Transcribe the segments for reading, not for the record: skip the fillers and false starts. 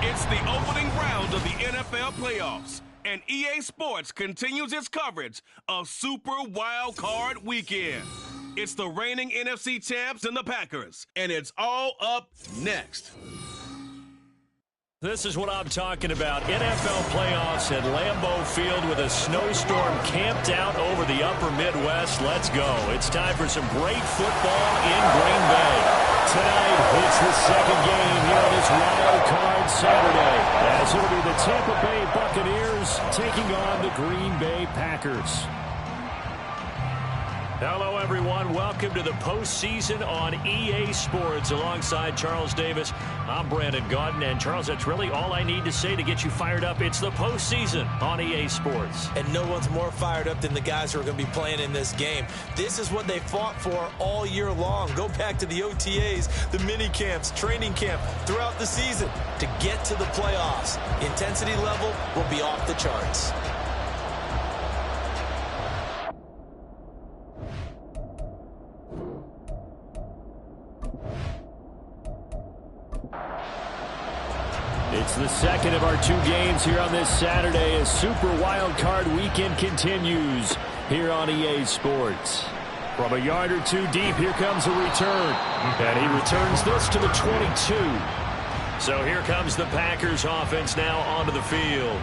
It's the opening round of the NFL playoffs, and EA Sports continues its coverage of Super Wildcard Weekend. It's the reigning NFC champs and the Packers, and it's all up next. This is what I'm talking about. NFL playoffs at Lambeau Field with a snowstorm camped out over the upper Midwest. Let's go. It's time for some great football in Green Bay. Tonight, it's the second game here on this Wild Card Saturday, as it'll be the Tampa Bay Buccaneers taking on the Green Bay Packers. Hello, everyone. Welcome to the postseason on EA Sports. Alongside Charles Davis, I'm Brandon Gaudin. And, Charles, that's really all I need to say to get you fired up. It's the postseason on EA Sports. And no one's more fired up than the guys who are going to be playing in this game. This is what they fought for all year long. Go back to the OTAs, the mini camps, training camp, throughout the season to get to the playoffs. Intensity level will be off the charts. It's the second of our two games here on this Saturday as Super Wild Card Weekend continues here on EA Sports. From a yard or two deep, here comes a return. And he returns this to the 22. So here comes the Packers offense now onto the field.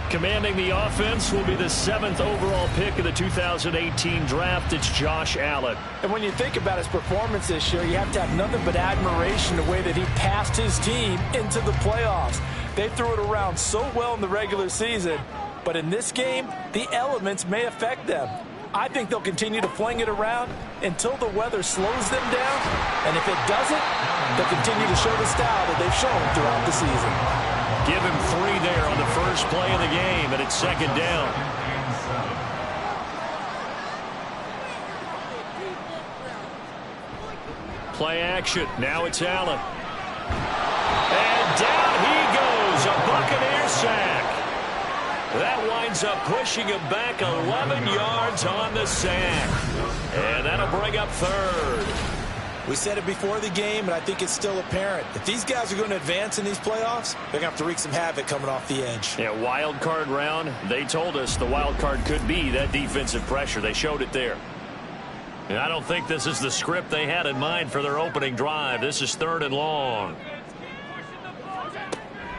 Commanding the offense will be the 7th overall pick of the 2018 draft. It's Josh Allen. And when you think about his performance this year, you have to have nothing but admiration the way that he passed his team into the playoffs. They threw it around so well in the regular season, but in this game, the elements may affect them. I think they'll continue to fling it around until the weather slows them down, and if it doesn't, they'll continue to show the style that they've shown throughout the season. Give him 3 there on the first play of the game, and it's second down. Play action. Now it's Allen. And down he goes. A Buccaneer sack. That winds up pushing him back 11 yards on the sack. And that'll bring up third. We said it before the game, and I think it's still apparent. If these guys are going to advance in these playoffs, they're going to have to wreak some havoc coming off the edge. Yeah, wild card round. They told us the wild card could be that defensive pressure. They showed it there. And I don't think this is the script they had in mind for their opening drive. This is 3rd and long.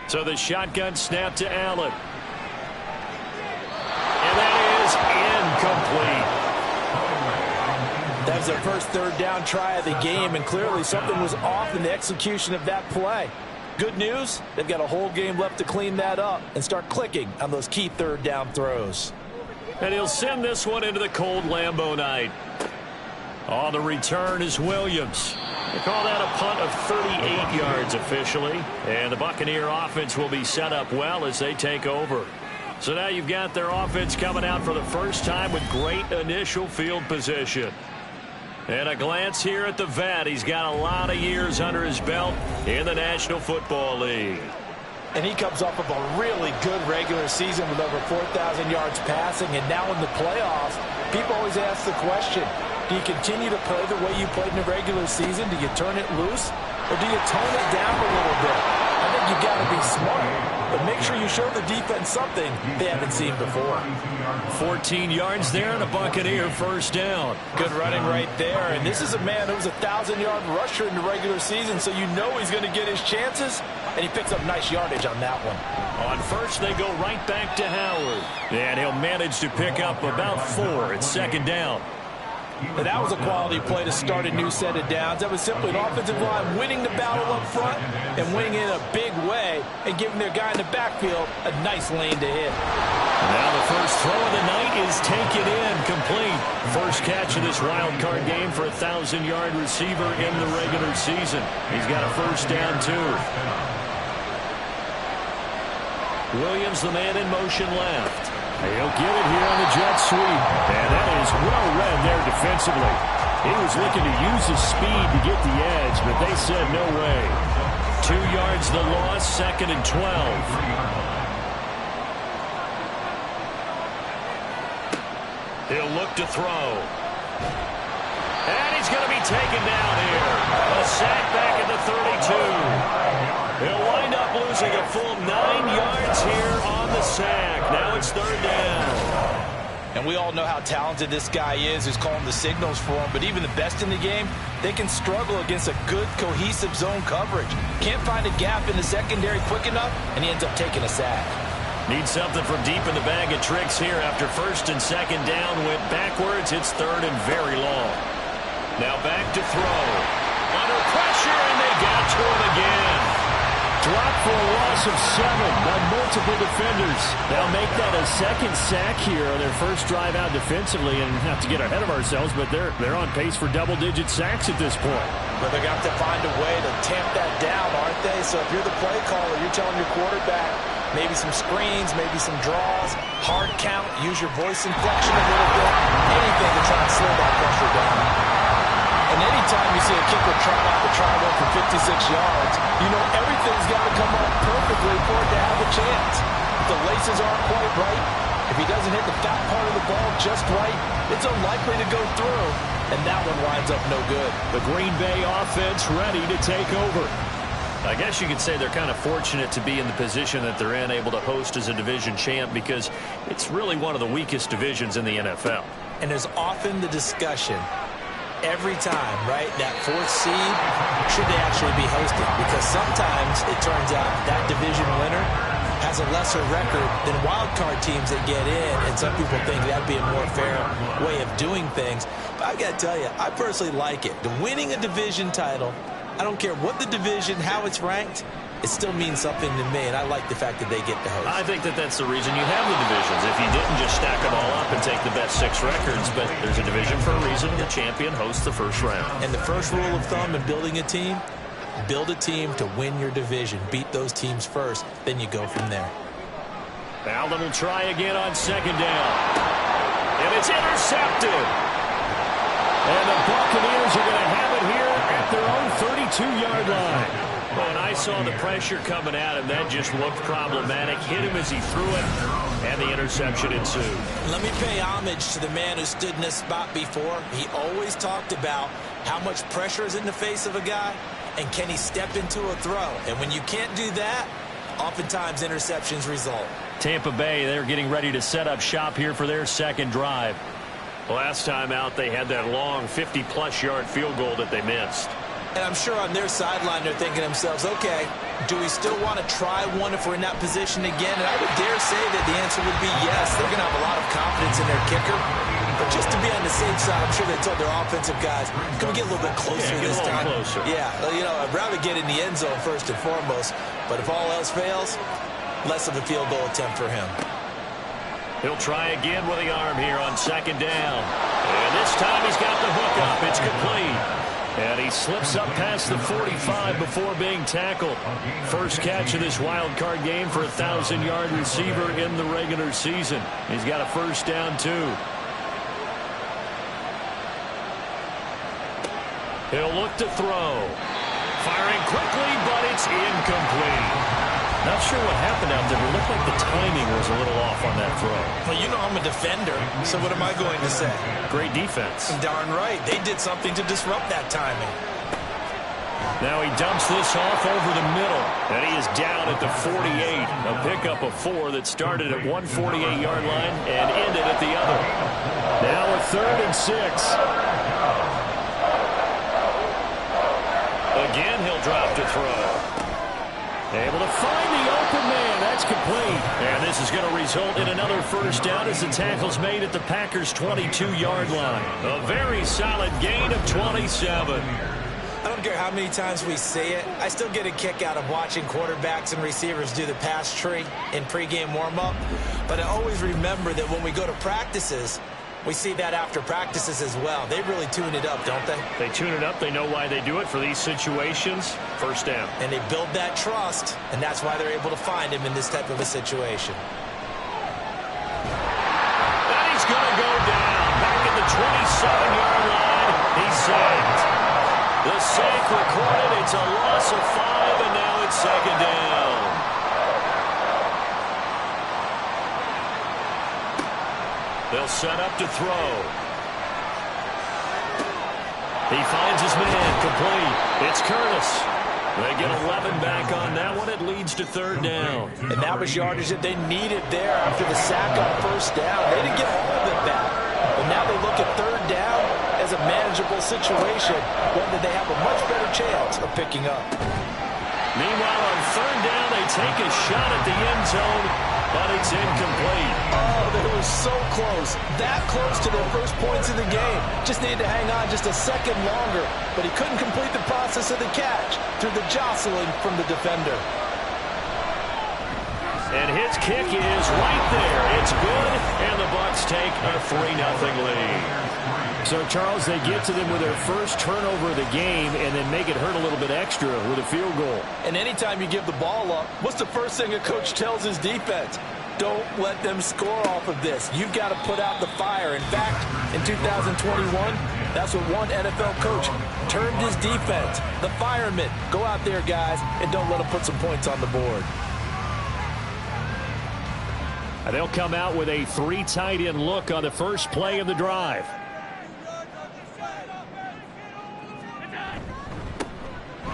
So the shotgun snap to Allen. And that is incomplete. That was their first 3rd down try of the game, and clearly something was off in the execution of that play. Good news, they've got a whole game left to clean that up and start clicking on those key 3rd down throws. And he'll send this one into the cold Lambeau night. On the return is Williams. They call that a punt of 38 yards officially. And the Buccaneer offense will be set up well as they take over. So now you've got their offense coming out for the first time with great initial field position. And a glance here at the vet. He's got a lot of years under his belt in the National Football League. And he comes off of a really good regular season with over 4,000 yards passing. And now in the playoffs, people always ask the question, do you continue to play the way you played in the regular season? Do you turn it loose? Or do you tone it down a little bit? I think you've got to be smart. But make sure you show the defense something they haven't seen before. 14 yards there and a Buccaneer first down. Good running right there. And this is a man who was a 1,000-yard rusher in the regular season, so you know he's going to get his chances. And he picks up nice yardage on that one. On first, they go right back to Howard. And he'll manage to pick up about 4. It's second down. And that was a quality play to start a new set of downs. That was simply an offensive line winning the battle up front and winning in a big way and giving their guy in the backfield a nice lane to hit. Now the first throw of the night is taken in, complete. First catch of this wild card game for a 1,000-yard receiver in the regular season. He's got a first down, too. Williams, the man in motion left. He'll get it here on the jet sweep. And that is well read there defensively. He was looking to use his speed to get the edge, but they said no way. 2 yards the loss, 2nd and 12. He'll look to throw. And he's going to be taken down here. A sack back at the 32. He'll wind up losing losing a full 9 yards here on the sack. Now it's third down. And we all know how talented this guy is who's calling the signals for him. But even the best in the game, they can struggle against a good, cohesive zone coverage. Can't find a gap in the secondary quick enough, and he ends up taking a sack. Need something from deep in the bag of tricks here after first and second down went backwards. It's third and very long. Now back to throw. Under pressure, and they got to him again. Dropped for a loss of 7 by multiple defenders. They'll make that a second sack here on their first drive out defensively, and not to get ahead of ourselves, but they're on pace for double-digit sacks at this point. But they're going to have to find a way to tamp that down, aren't they? So if you're the play caller, you're telling your quarterback maybe some screens, maybe some draws, hard count, use your voice inflection a little bit, anything to try and slow that pressure down. And anytime you see a kicker try out the try one for 56 yards, you know everything's got to come up perfectly for it to have a chance. If the laces aren't quite right, if he doesn't hit the fat part of the ball just right, it's unlikely to go through, and that one winds up no good. The Green Bay offense ready to take over. I guess you could say they're kind of fortunate to be in the position that they're in, able to host as a division champ, because it's really one of the weakest divisions in the NFL. And there's often the discussion every time, right, that fourth seed, should they actually be hosting? Because sometimes it turns out that division winner has a lesser record than wildcard teams that get in, and some people think that'd be a more fair way of doing things. But I got to tell you, I personally like it. The winning a division title, I don't care what the division, how it's ranked, it still means something to me, and I like the fact that they get to host. I think that that's the reason you have the divisions. If you didn't just stack them all up and take the best 6 records, but there's a division for a reason, and the champion hosts the first round. And the first rule of thumb in building a team, build a team to win your division. Beat those teams first, then you go from there. Allen will try again on second down. And it's intercepted. And the Buccaneers are going to have it here at their own 32-yard line. When I saw the pressure coming at him, that just looked problematic. Hit him as he threw it, and the interception ensued. Let me pay homage to the man who stood in this spot before. He always talked about how much pressure is in the face of a guy, and can he step into a throw. And when you can't do that, oftentimes interceptions result. Tampa Bay, they're getting ready to set up shop here for their second drive. Last time out, they had that long 50-plus yard field goal that they missed. And I'm sure on their sideline they're thinking to themselves, okay, do we still want to try one if we're in that position again? And I would dare say that the answer would be yes. They're going to have a lot of confidence in their kicker. But just to be on the safe side, I'm sure they told their offensive guys, can we get a little bit closer this time? Closer. Yeah, you know, I'd rather get in the end zone first and foremost. But if all else fails, less of a field goal attempt for him. He'll try again with the arm here on second down. And this time he's got the hook up. It's complete. And he slips up past the 45 before being tackled. First catch of this wild card game for a 1,000-yard receiver in the regular season. He's got a first down, too. He'll look to throw. Firing quickly, but it's incomplete. Not sure what happened out there, but it looked like the timing was a little off on that throw. Well, you know I'm a defender, so what am I going to say? Great defense. Darn right. They did something to disrupt that timing. Now he dumps this off over the middle, and he is down at the 48. A pickup of 4 that started at one 48-yard line and ended at the other. Now a 3rd and 6. Again, he'll drop to throw. Able to find the open man. That's complete. And this is going to result in another first down as the tackle's made at the Packers' 22-yard line. A very solid gain of 27. I don't care how many times we say it, I still get a kick out of watching quarterbacks and receivers do the pass tree in pregame warm-up. But I always remember that when we go to practices, we see that after practices as well. They really tune it up, don't they? They tune it up. They know why they do it for these situations. First down. And they build that trust, and that's why they're able to find him in this type of a situation. And he's going to go down. Back at the 27-yard line. He's sacked. The sack recorded. It's a loss of 5, and now it's second down. They'll set up to throw. He finds his man complete. It's Curtis. They get 11 back on that one. It leads to third down. And that was yardage that they needed there after the sack on first down. They didn't get all of it back. But now they look at third down as a manageable situation, one that they have a much better chance of picking up. Meanwhile, on third down, they take a shot at the end zone, but it's incomplete. Oh, they were so close. That close to their first points of the game. Just needed to hang on just a second longer, but he couldn't complete the process of the catch through the jostling from the defender. And his kick is right there. It's good, and the Bucs take a 3-0 lead. So, Charles, they get to them with their first turnover of the game and then make it hurt a little bit extra with a field goal. And anytime you give the ball up, what's the first thing a coach tells his defense? Don't let them score off of this. You've got to put out the fire. In fact, in 2021, that's what one NFL coach termed his defense, the firemen. Go out there, guys, and don't let them put some points on the board. They'll come out with a 3 tight end look on the first play of the drive.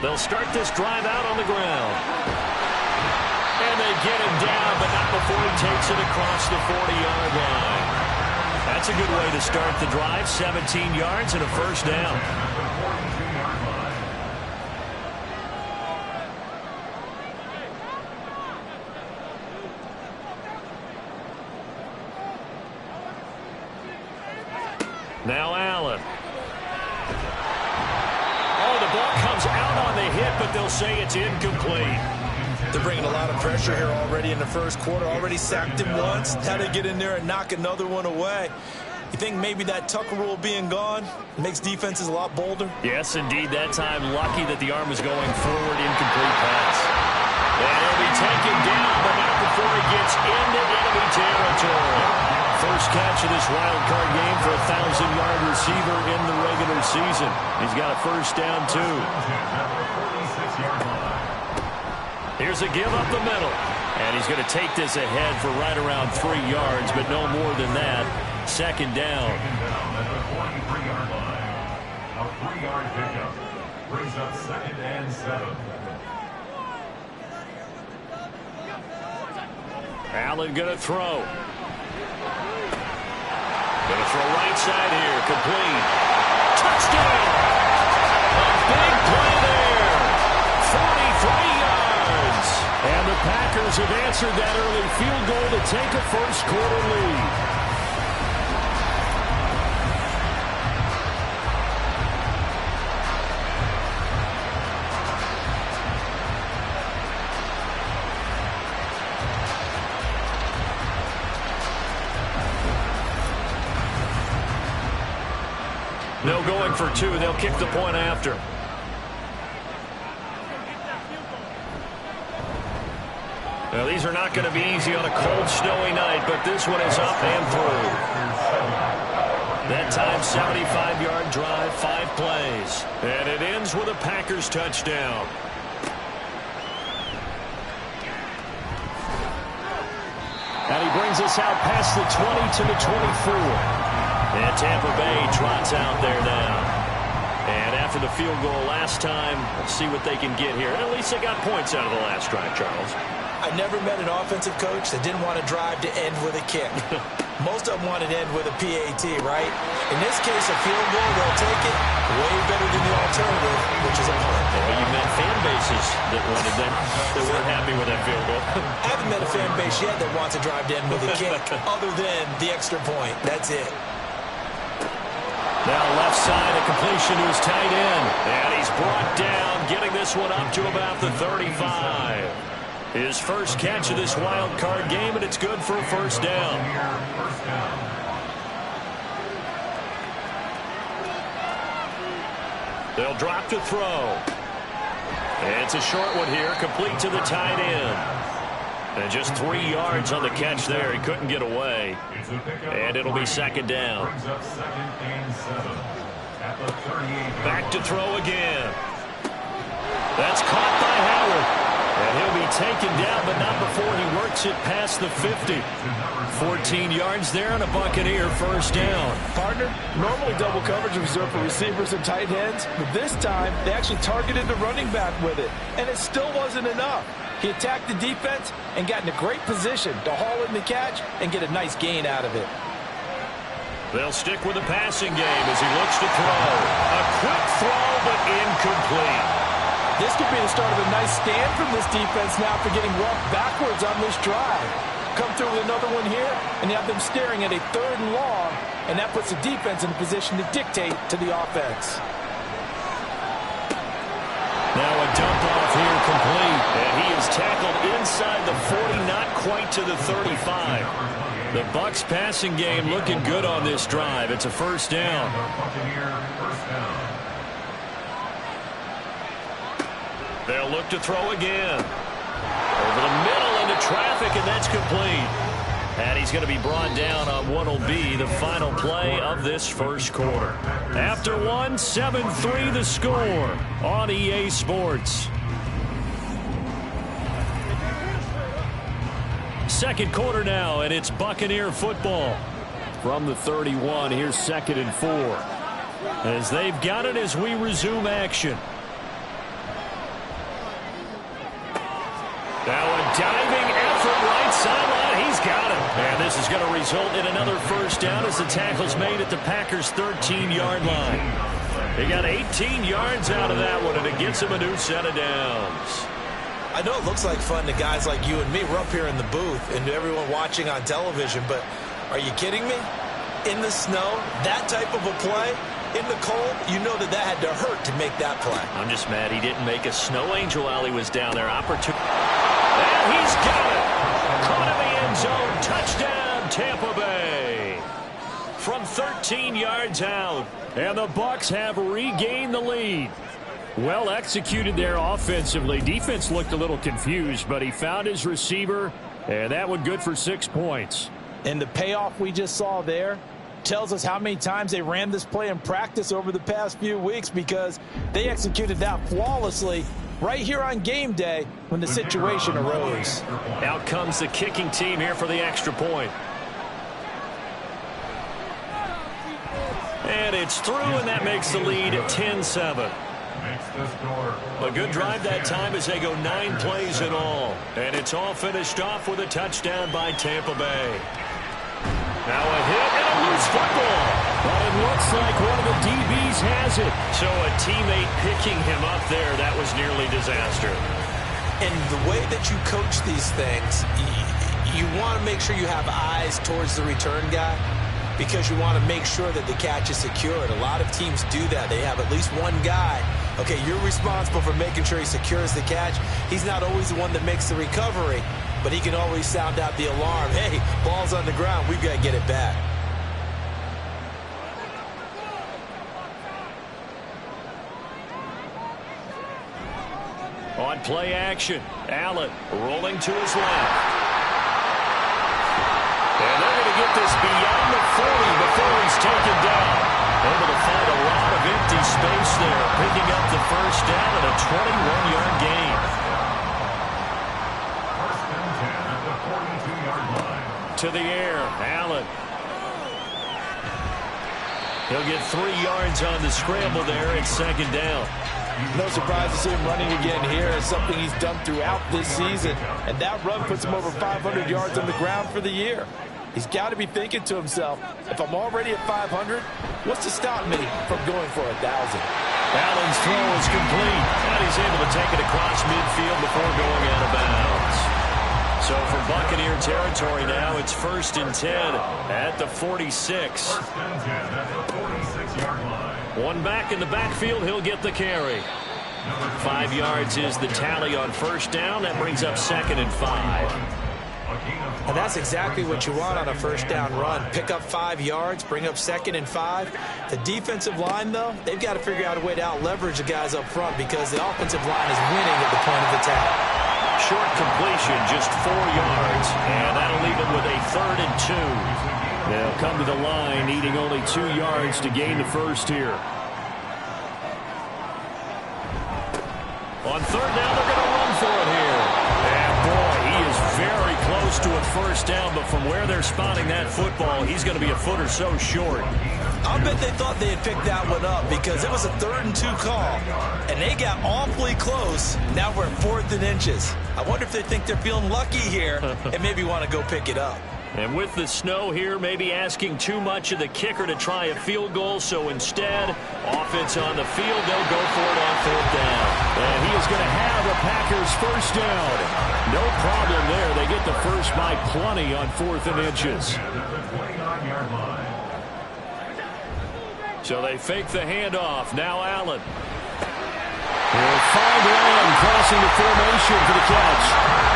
They'll start this drive out on the ground. And they get him down, but not before he takes it across the 40-yard line. That's a good way to start the drive. 17 yards and a first down. Now Allen. Oh, the ball comes out on the hit, but they'll say it's incomplete. They're bringing a lot of pressure here already in the first quarter. Already sacked him once. Now they get in there and knock another one away. You think maybe that Tucker rule being gone makes defenses a lot bolder? Yes, indeed. That time, lucky that the arm was going forward. Incomplete pass. And he'll be taken down, but not before he gets into enemy territory. First catch of this wild card game for a 1,000-yard receiver in the regular season. He's got a first down, too. Here's a give up the middle. And he's going to take this ahead for right around 3 yards, but no more than that. Second down. At the 43-yard line. A 3-yard pickup brings up 2nd and 7. Allen going to throw. Going to throw right side here. Complete. Touchdown! A big play there. 43 yards. And the Packers have answered that early field goal to take a first quarter lead. No going for 2. They'll kick the point after. Now, these are not going to be easy on a cold, snowy night, but this one is up and through. That time, 75-yard drive, 5 plays. And it ends with a Packers touchdown. And he brings us out past the 20 to the 24. And Tampa Bay trots out there now. And after the field goal last time, let's see what they can get here. And at least they got points out of the last drive, Charles. I never met an offensive coach that didn't want to drive to end with a kick. Most of them want to end with a PAT, right? In this case, a field goal, they'll take it way better than the alternative, which is a punt. But you met fan bases that wanted them, that weren't happy with that field goal. I haven't met a fan base yet that wants to drive to end with a kick other than the extra point. That's it. Now left side, a completion to his tight end. And he's brought down, getting this one up to about the 35. His first catch of this wild card game, and it's good for a first down. They'll drop to throw. And it's a short one here, complete to the tight end. And just 3 yards on the catch there. He couldn't get away. And it'll be second down. Back to throw again. That's caught by Howard. And he'll be taken down, but not before he works it past the 50. 14 yards there and a Buccaneer first down. Partner, normally double coverage is reserved for receivers and tight ends, but this time they actually targeted the running back with it, and it still wasn't enough. He attacked the defense and got in a great position to haul in the catch and get a nice gain out of it. They'll stick with the passing game as he looks to throw. A quick throw, but incomplete. This could be the start of a nice stand from this defense now for getting roughed backwards on this drive. Come through with another one here, and you have them staring at a 3rd and long, and that puts the defense in a position to dictate to the offense. Now a dump off here complete, and he is tackled inside the 40, not quite to the 35. The Bucs passing game looking good on this drive. It's a first down. They'll look to throw again. Over the middle into traffic, and that's complete. And he's going to be brought down on what will be the final play of this first quarter. After one, 7-3 the score on EA Sports. Second quarter now, and it's Buccaneer football. From the 31, here's 2nd and 4. As they've got it as we resume action. Now a diving effort right sideline. He's got it. And this is going to result in another first down as the tackle's made at the Packers' 13-yard line. They got 18 yards out of that one, and it gets him a new set of downs. I know it looks like fun to guys like you and me. We're up here in the booth and to everyone watching on television, but are you kidding me? In the snow, that type of a play, in the cold, you know that had to hurt to make that play. I'm just mad he didn't make a snow angel while he was down there. And he's got it. Caught in the end zone. Touchdown, Tampa Bay. From 13 yards out. And the Bucs have regained the lead. Well executed there offensively. Defense looked a little confused, but he found his receiver, and that one good for 6 points. And the payoff we just saw there tells us how many times they ran this play in practice over the past few weeks, because they executed that flawlessly right here on game day when the situation arose. Out comes the kicking team here for the extra point. And it's through, and that makes the lead 10-7. A good drive that time as they go 9 plays in all. And it's all finished off with a touchdown by Tampa Bay. Now a hit and a loose football. But it looks like one of the DBs has it. So a teammate picking him up there, that was nearly disaster. And the way that you coach these things, you want to make sure you have eyes towards the return guy, because you want to make sure that the catch is secured. A lot of teams do that. They have at least one guy. Okay, you're responsible for making sure he secures the catch. He's not always the one that makes the recovery, but he can always sound out the alarm. Hey, ball's on the ground. We've got to get it back. On play action, Allen rolling to his left. And they're going to get this beyond the 40 before he's taken down. Able to find a lot of empty space there, picking up the first down and a 21-yard gain. First and 10 at the 42-yard line. To the air, Allen. He'll get 3 yards on the scramble there at second down. No surprise to see him running again here. It's something he's done throughout this season. And that run puts him over 500 yards on the ground for the year. He's got to be thinking to himself, if I'm already at 500, what's to stop me from going for 1,000? Allen's throw is complete, and he's able to take it across midfield before going out of bounds. So for Buccaneer territory now, it's 1st and 10 at the 46. First and 10 at the 46-yard line. One back in the backfield, he'll get the carry. 5 yards is the tally on first down. That brings up 2nd and 5. And that's exactly what you want on a first down run. Pick up 5 yards, bring up 2nd and 5. The defensive line, though, they've got to figure out a way to out-leverage the guys up front, because the offensive line is winning at the point of attack. Short completion, just 4 yards, and that'll leave them with a 3rd and 2. They'll come to the line, needing only 2 yards to gain the first here. On third down, they're going to run for it here. And first down, but from where they're spotting that football, he's going to be a foot or so short. I'll bet they thought they had picked that one up because it was a 3rd and 2 call, and they got awfully close. Now we're at 4th and inches. I wonder if they think they're feeling lucky here and maybe want to go pick it up. And with the snow here, maybe asking too much of the kicker to try a field goal. So instead, offense on the field, they'll go for it on 4th down. And he is going to have the Packers first down. No problem there. They get the first by plenty on 4th and inches. So they fake the handoff. Now Allen. He'll find Lamb crossing the formation for the catch.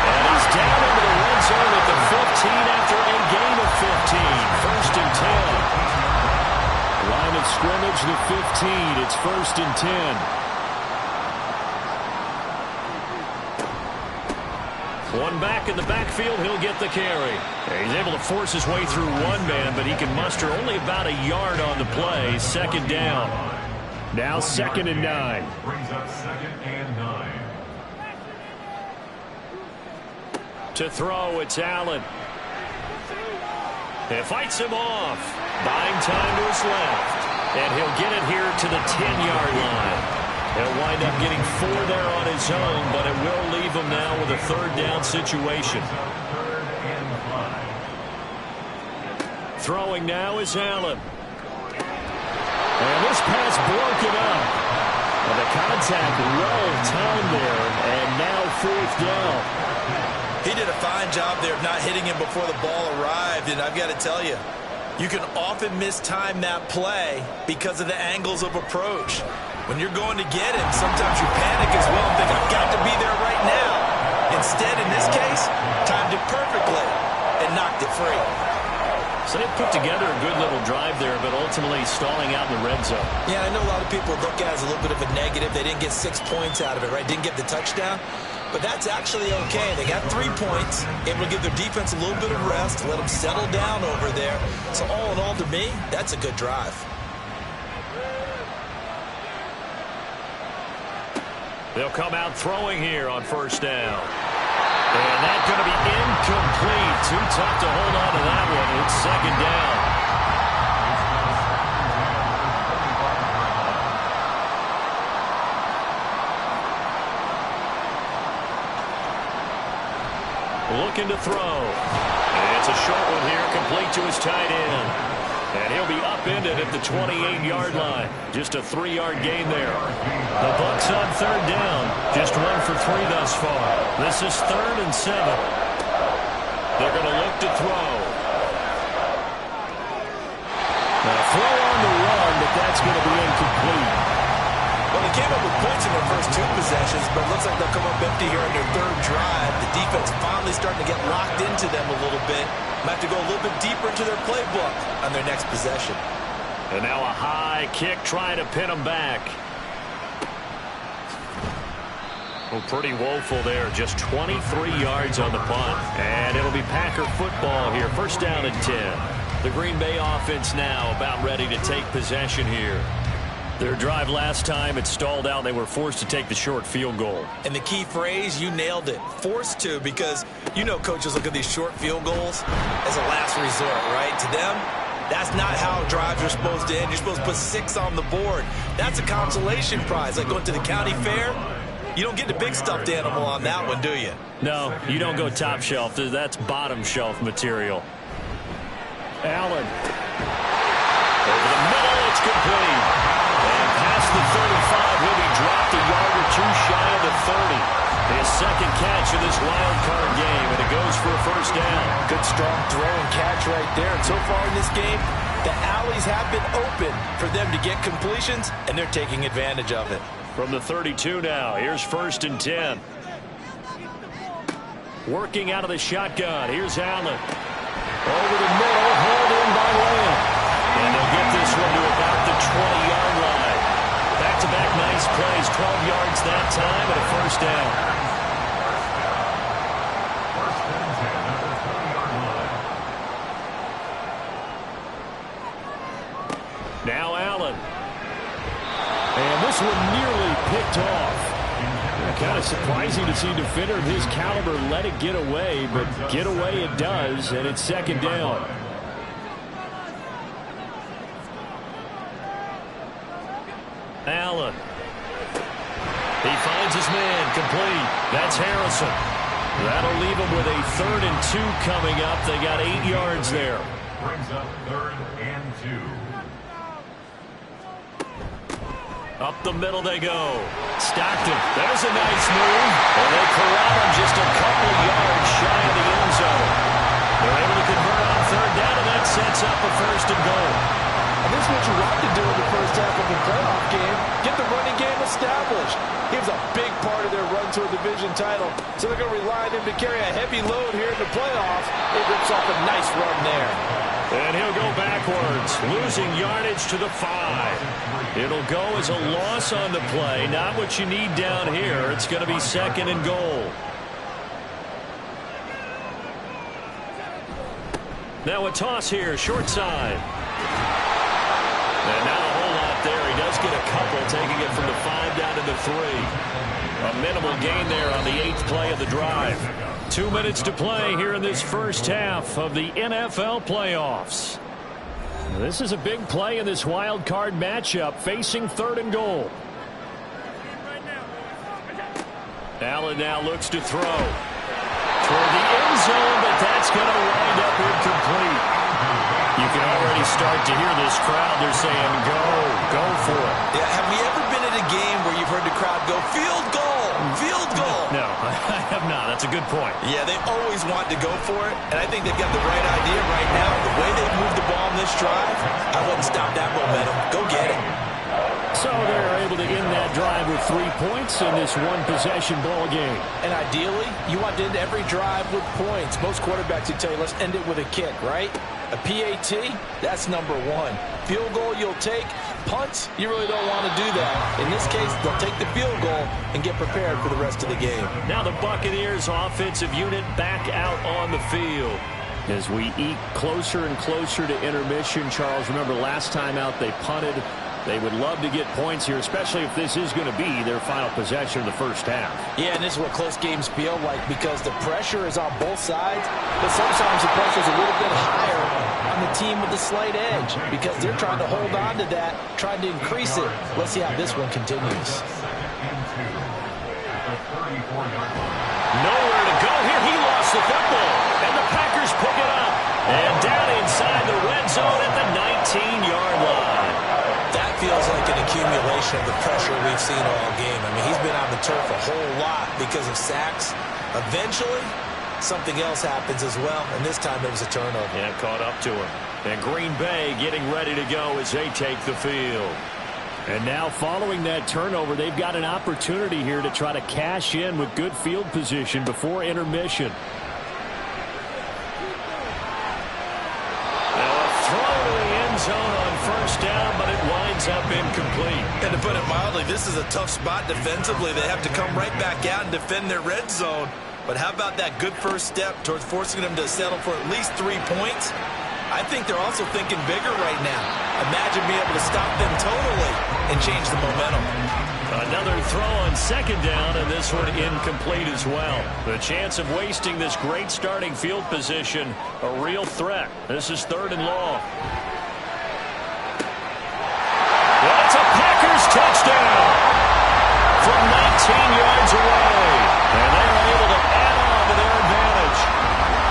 And he's down into the red zone at the 15 after a gain of 15. 1st and 10. Line of scrimmage, the 15. It's 1st and 10. One back in the backfield, he'll get the carry. He's able to force his way through one man, but he can muster only about a yard on the play. 2nd down. Now 2nd and 9. Brings up 2nd and 9. To throw, it's Allen. He fights him off. Buying time to his left. And he'll get it here to the 10-yard line. He'll wind up getting 4 there on his own, but it will leave him now with a 3rd down situation. 3rd and 5. Throwing now is Allen. And this pass broken up. And the contact well timed there, and now 4th down. He did a fine job there of not hitting him before the ball arrived, and I've got to tell you, you can often mistime that play because of the angles of approach. When you're going to get him, sometimes you panic as well and think, I've got to be there right now. Instead, in this case, timed it perfectly and knocked it free. So they put together a good little drive there, but ultimately stalling out in the red zone. Yeah, I know a lot of people look at it as a little bit of a negative. They didn't get 6 points out of it, right? Didn't get the touchdown. But that's actually okay. They got 3 points, able to give their defense a little bit of rest, let them settle down over there. So all in all, to me, that's a good drive. They'll come out throwing here on 1st down. And that's going to be incomplete. Too tough to hold on to that one. It's 2nd down. Looking to throw. And it's a short one here, complete to his tight end. And he'll be upended at the 28-yard line. Just a 3-yard gain there. The Bucs on 3rd down. Just 1 for 3 thus far. This is 3rd and 7. They're going to look to throw. Now throw on the run, but that's going to be incomplete. Well, they came up with points in their first 2 possessions, but it looks like they'll come up empty here on their 3rd drive. The defense finally starting to get locked into them a little bit. Might have to go a little bit deeper into their playbook on their next possession. And now a high kick trying to pin them back. Well, pretty woeful there. Just 23 yards on the punt. And it'll be Packer football here. 1st down and 10. The Green Bay offense now about ready to take possession here. Their drive last time, it stalled out. They were forced to take the short field goal. And the key phrase, you nailed it. Forced to, because you know coaches look at these short field goals as a last resort, right? To them, that's not how drives are supposed to end. You're supposed to put 6 on the board. That's a consolation prize. Like going to the county fair, you don't get the big stuffed animal on that one, do you? No, you don't go top shelf. That's bottom shelf material. Allen. Over the middle, it's complete. And past the 35, he'll be dropped a yard or 2 shy of the 30. His 2nd catch of this wild card game, and it goes for a 1st down. Good strong throw and catch right there. And so far in this game, the alleys have been open for them to get completions, and they're taking advantage of it. From the 32 now, here's 1st and 10. Working out of the shotgun, here's Allen. Over the middle, hauled in by Lamb. And they'll get this one to about the 20-yard line. Back-to-back nice plays, 12 yards that time, and a 1st down. 1st and 10 at the 20-yard line. Now Allen. And this one nearly picked off. kind of surprising to see a defender of his caliber let it get away, but get away it does, and it's second down. Allen. He finds his man, complete. That's Harrison. That'll leave him with a 3rd and 2 coming up. They got 8 yards there. Brings up 3rd and 2. Up the middle they go. Stockton. There's a nice move. And they corral him just a couple of yards shy of the end zone. They're able to convert on 3rd down, and that sets up a 1st and goal. And this is what you want to do in the first half of a playoff game. Get the running game established. He was a big part of their run to a division title. So they're going to rely on him to carry a heavy load here in the playoffs. It rips off a nice run there. And he'll go backwards, losing yardage to the 5. It'll go as a loss on the play. Not what you need down here. It's going to be 2nd and goal. Now a toss here, short side. And not a whole lot there. He does get a couple, taking it from the 5 down to the 3. A minimal gain there on the 8th play of the drive. 2 minutes to play here in this first half of the NFL playoffs. This is a big play in this wild card matchup, facing 3rd and goal. Allen now looks to throw toward the end zone, but that's going to wind up incomplete. You can already start to hear this crowd. They're saying, go for it. Yeah, have we ever been at a game where you've heard the crowd go, field goal, field goal? No, I have not. That's a good point. Yeah, they always want to go for it, and I think they've got the right idea right now. The way they've moved the ball in this drive, I wouldn't stop that momentum. Go get it. So they're able to end that drive with 3 points in this one-possession ball game. And ideally, you want to end every drive with points. Most quarterbacks would tell you, let's end it with a kick, right? A PAT, that's number 1. Field goal you'll take. Punts, you really don't want to do that. In this case, they'll take the field goal and get prepared for the rest of the game. Now the Buccaneers offensive unit back out on the field. As we eke closer and closer to intermission, Charles, remember last time out they punted. They would love to get points here, especially if this is going to be their final possession of the first half. Yeah, and this is what close games feel like because the pressure is on both sides, but sometimes the pressure is a little bit higher on the team with the slight edge because they're trying to hold on to that, trying to increase it. Let's see how this one continues. Nowhere to go here. He lost the football, and the Packers pick it up. And down inside the red zone at the 19-yard line. That feels like an accumulation of the pressure we've seen all game. I mean, he's been on the turf a whole lot because of sacks. Eventually, something else happens as well, and this time it was a turnover. Yeah, caught up to him. And Green Bay getting ready to go as they take the field. And now following that turnover, they've got an opportunity here to try to cash in with good field position before intermission. Zone on first down, but it winds up incomplete. And to put it mildly, this is a tough spot defensively. They have to come right back out and defend their red zone. But how about that good first step towards forcing them to settle for at least 3 points? I think they're also thinking bigger right now. Imagine being able to stop them totally and change the momentum. Another throw on second down, and this one incomplete as well. The chance of wasting this great starting field position, a real threat. This is 3rd and long. It's a Packers touchdown from 19 yards away. And they are able to add on to their advantage.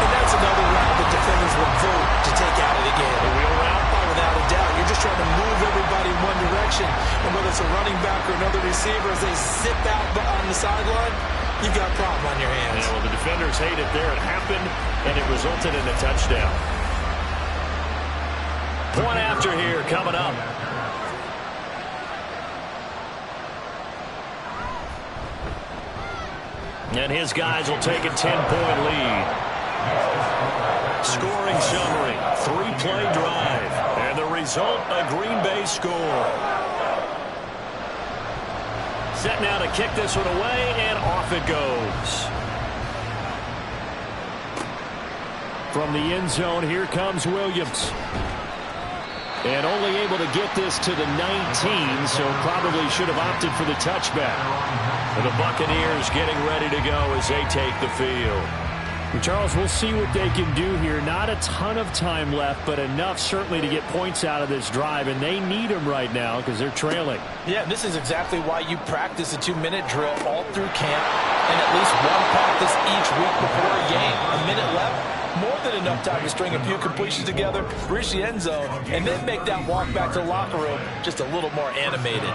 And that's another route that defenders would vote to take out of the game. The wheel route? Oh, without a doubt. You're just trying to move everybody in one direction. And whether it's a running back or another receiver, as they zip out on the sideline, you've got a problem on your hands. Yeah, well, the defenders hate it there. It happened, and it resulted in a touchdown. Point after here coming up. And his guys will take a 10-point lead. Scoring summary, 3-play drive. And the result, a Green Bay score. Set now to kick this one away, and off it goes. From the end zone, here comes Williams. And only able to get this to the 19, so probably should have opted for the touchback. And the Buccaneers getting ready to go as they take the field. And Charles, we'll see what they can do here. Not a ton of time left, but enough certainly to get points out of this drive, and they need them right now because they're trailing. Yeah, this is exactly why you practice a 2-minute drill all through camp and at least one practice each week before a game. A minute left. More than enough time to string a few completions together, reach the end zone, and then make that walk back to the locker room just a little more animated.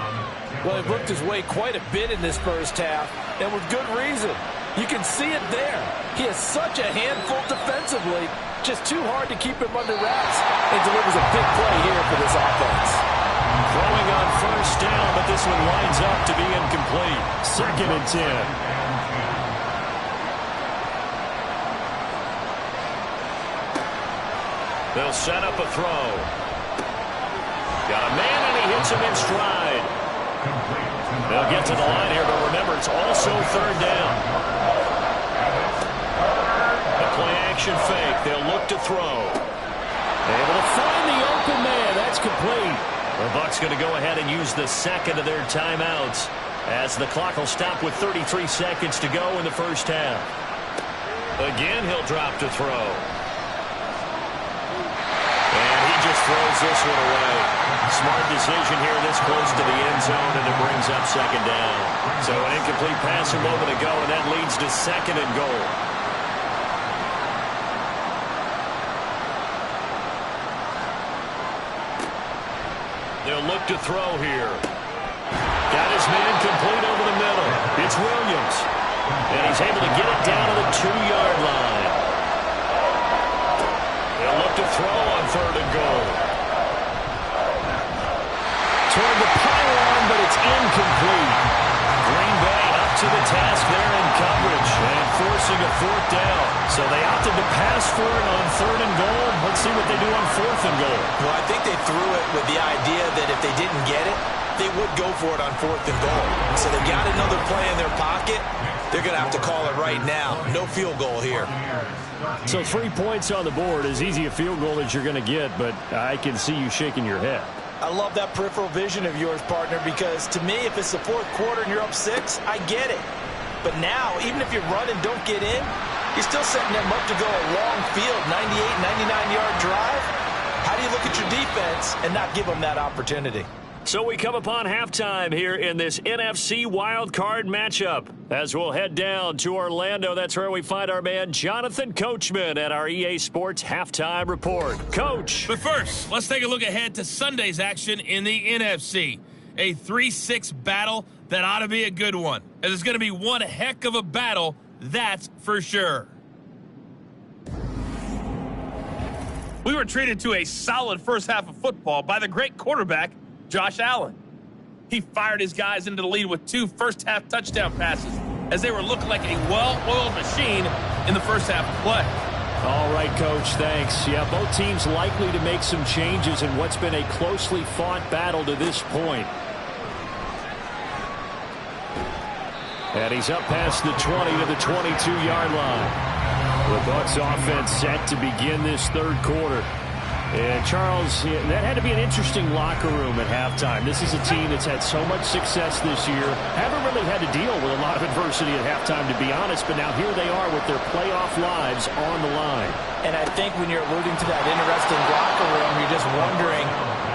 Well, he worked his way quite a bit in this first half, and with good reason. You can see it there. He has such a handful defensively, just too hard to keep him under wraps, and delivers a big play here for this offense. Throwing on first down, but this one lines up to be incomplete. 2nd and 10. They'll set up a throw. Got a man, and he hits him in stride. They'll get to the line here, but remember, it's also 3rd down. A play-action fake. They'll look to throw. Able to find the open man. That's complete. The Bucs going to go ahead and use the second of their timeouts as the clock will stop with 33 seconds to go in the first half. Again, he'll drop to throw. Throws this one away. Smart decision here this close to the end zone, and it brings up 2nd down. So an incomplete pass a moment ago, and that leads to 2nd and goal. They'll look to throw here. Got his man complete over the middle. It's Williams. And he's able to get it down to the 2-yard line. They'll look to throw on 3rd and goal. Toward the pylon, but it's incomplete. Green Bay up to the task there in coverage and forcing a 4th down. So they opted to pass for it on 3rd and goal. Let's see what they do on 4th and goal. Well, I think they threw it with the idea that if they didn't get it, they would go for it on 4th and goal. So they got another play in their pocket. They're going to have to call it right now. No field goal here. So 3 points on the board, as easy a field goal as you're going to get, but I can see you shaking your head. I love that peripheral vision of yours, partner, because to me, if it's the 4th quarter and you're up 6, I get it. But now, even if you run and don't get in, you're still setting them up to go a long field, 98, 99-yard drive. How do you look at your defense and not give them that opportunity? So we come upon halftime here in this NFC Wildcard matchup. As we'll head down to Orlando, that's where we find our man Jonathan Coachman at our EA Sports Halftime Report. Coach. But first, let's take a look ahead to Sunday's action in the NFC. A 3-6 battle that ought to be a good one. And it's going to be one heck of a battle, that's for sure. We were treated to a solid first half of football by the great quarterback, Josh Allen. He fired his guys into the lead with 2 first-half touchdown passes as they were looking like a well-oiled machine in the first half of play. All right, Coach, thanks. Yeah, both teams likely to make some changes in what's been a closely fought battle to this point. And he's up past the 20 to the 22-yard line. The Bucs offense set to begin this 3rd quarter. And, Charles, that had to be an interesting locker room at halftime. This is a team that's had so much success this year. Haven't really had to deal with a lot of adversity at halftime, to be honest. But now here they are with their playoff lives on the line. And I think when you're alluding to that interesting locker room, you're just wondering,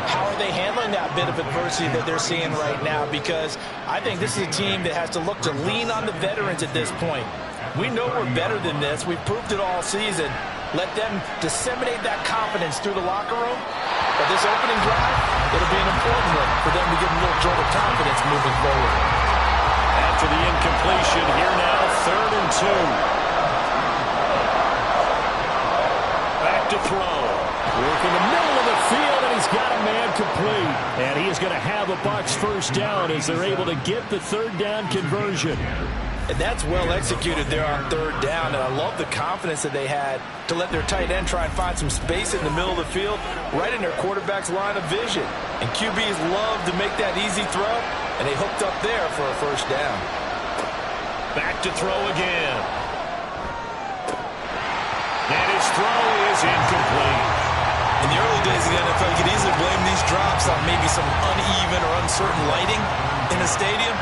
how are they handling that bit of adversity that they're seeing right now? Because I think this is a team that has to look to lean on the veterans at this point. We know we're better than this. We've proved it all season. Let them disseminate that confidence through the locker room. But this opening drive, it'll be an important one for them to give them a little jolt of confidence moving forward. After the incompletion, here now, 3rd and 2. Back to throw. Work in the middle of the field, and he's got a man complete. And he is going to have a Bucs first down as they're able to get the 3rd down conversion. And that's well executed there on 3rd down. And I love the confidence that they had to let their tight end try and find some space in the middle of the field, right in their quarterback's line of vision. And QBs love to make that easy throw, and they hooked up there for a first down. Back to throw again. And his throw is incomplete. And In the early days of the NFL, you could easily blame these drops on maybe some uneven or uncertain lighting in the stadium.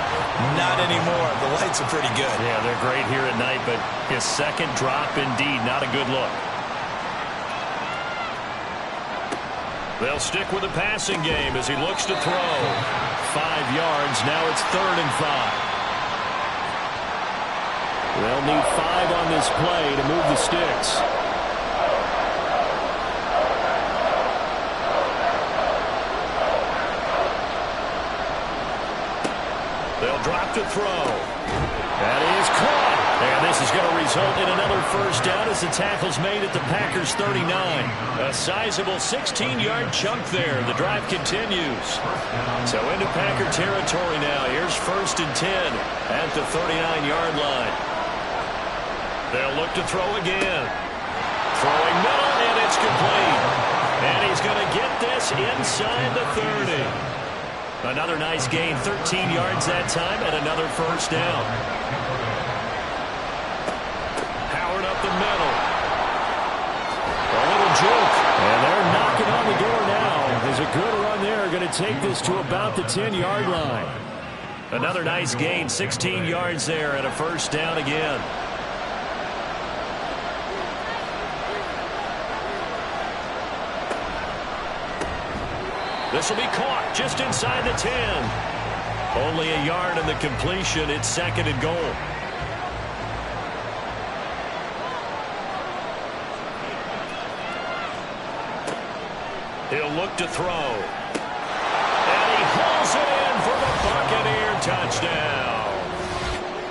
Not anymore. The lights are pretty good. Yeah, they're great here at night, but his second drop, indeed, not a good look. They'll stick with the passing game as he looks to throw. 5 yards. Now it's 3rd and 5. They'll need 5 on this play to move the sticks. They'll drop to throw. That is caught. And this is going to result in another first down as the tackle's made at the Packers' 39. A sizable 16-yard chunk there. The drive continues. So into Packer territory now. Here's 1st and 10 at the 39-yard line. They'll look to throw again. Throwing middle, and it's complete. And he's going to get this inside the 30. Another nice gain, 13 yards that time, and another first down. Howard up the middle. A little juke, and they're knocking on the door now. There's a good run there, going to take this to about the 10-yard line. Another nice gain, 16 yards there, and a first down again. This will be caught just inside the 10. Only a yard in the completion. It's 2nd and goal. He'll look to throw. And he hauls it in for the Buccaneer touchdown.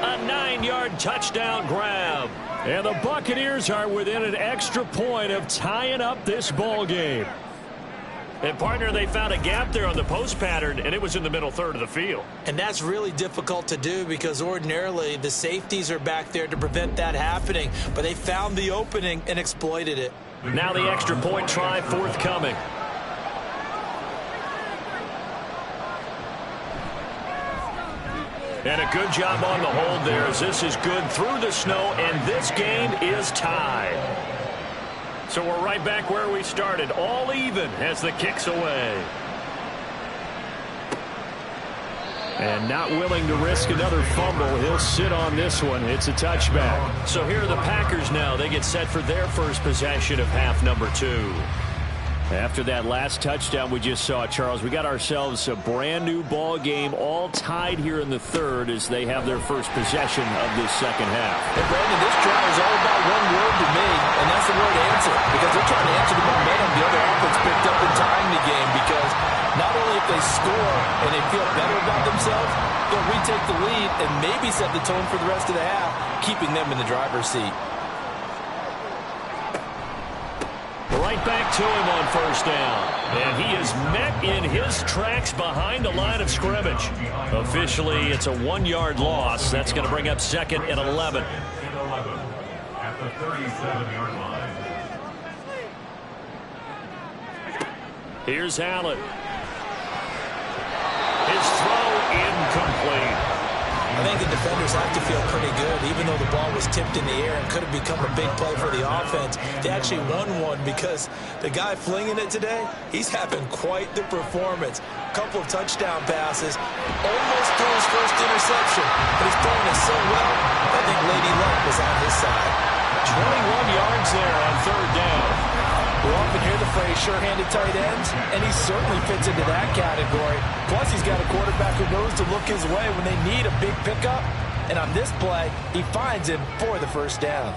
A 9-yard touchdown grab. And the Buccaneers are within an extra point of tying up this ball game. And, partner, they found a gap there on the post pattern, and it was in the middle third of the field. And that's really difficult to do because ordinarily the safeties are back there to prevent that happening. But they found the opening and exploited it. Now the extra point try forthcoming. And a good job on the hold there as this is good through the snow, and this game is tied. So we're right back where we started, all even as the kick's away. And not willing to risk another fumble, he'll sit on this one. It's a touchback. So here are the Packers now. They get set for their first possession of half number 2. After that last touchdown we just saw, Charles, we got ourselves a brand new ball game, all tied here in the third as they have their first possession of this second half. And Brandon, this drive is all about one word to me, and that's the word answer, because they're trying to answer the momentum the other offense picked up in tying the game, because not only if they score and they feel better about themselves, they'll retake the lead and maybe set the tone for the rest of the half, keeping them in the driver's seat. Right back to him on first down. And he is met in his tracks behind the line of scrimmage. Officially, it's a 1-yard loss. That's going to bring up 2nd and 11. At the 37-yard line. Here's Allen. His throw incomplete. I think the defenders have to feel pretty good, even though the ball was tipped in the air and could have become a big play for the offense. They actually won one because the guy flinging it today, he's having quite the performance. A couple of touchdown passes, almost threw his first interception, but he's throwing it so well, I think Lady Luck was on his side. 21 yards there on 3rd down. We often hear the phrase sure-handed tight ends, and he certainly fits into that category. Plus, he's got a quarterback who knows to look his way when they need a big pickup. And on this play, he finds him for the first down.